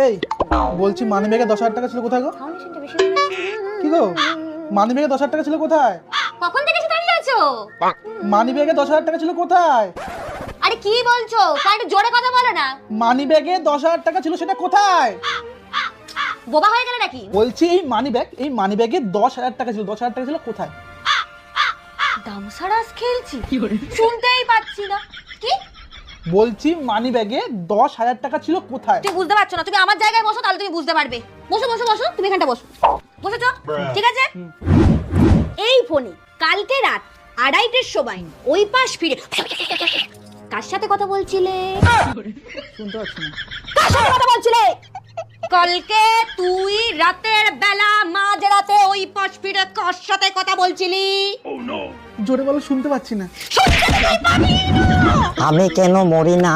এই বলছি মানিব্যাগে 10,000 টাকা ছিল কোথায় গো? কি গো মানিব্যাগে 10,000 টাকা ছিল কোথায়? কখন থেকে দাঁড়িয়ে আছো? মানিব্যাগে 10,000 টাকা ছিল কোথায়? আরে কি বলছো? একটু জোরে কথা বলো না। মানিব্যাগে 10,000 টাকা ছিল সেটা কোথায়? বোবা হয়ে গেলে নাকি? বলছি এই মানিব্যাগে 10,000 টাকা ছিল, 10,000 টাকা ছিল কোথায়? দামসারাস খেলছি, শুনতেই পাচ্ছি না। কি বলছি মানিব্যাগে 10,000 টাকা ছিল কোথায়? তুমি বুঝতে পারছো না? তুমি আমার জায়গায় বসো, তাহলে তুমি বুঝতে পারবে। বসো বসো বসো, তুমি এখানটা বসো। বসেছো? ঠিক আছে। এই ফোনে কালকে রাত 2:30টার সময় ওই পাশ ফিরে কার সাথে কথা বলছিলে? শুনতে পাচ্ছি না। কার সাথে কথা বলছিলে? কালকে তুই রাতের বেলা মাঝরাতে ওই পাশ ফিরে কার সাথে কথা বলছিলি? জোরে বলো, শুনতে পাচ্ছি না। শুনতে তো পারি না। আমি কেন মরি না?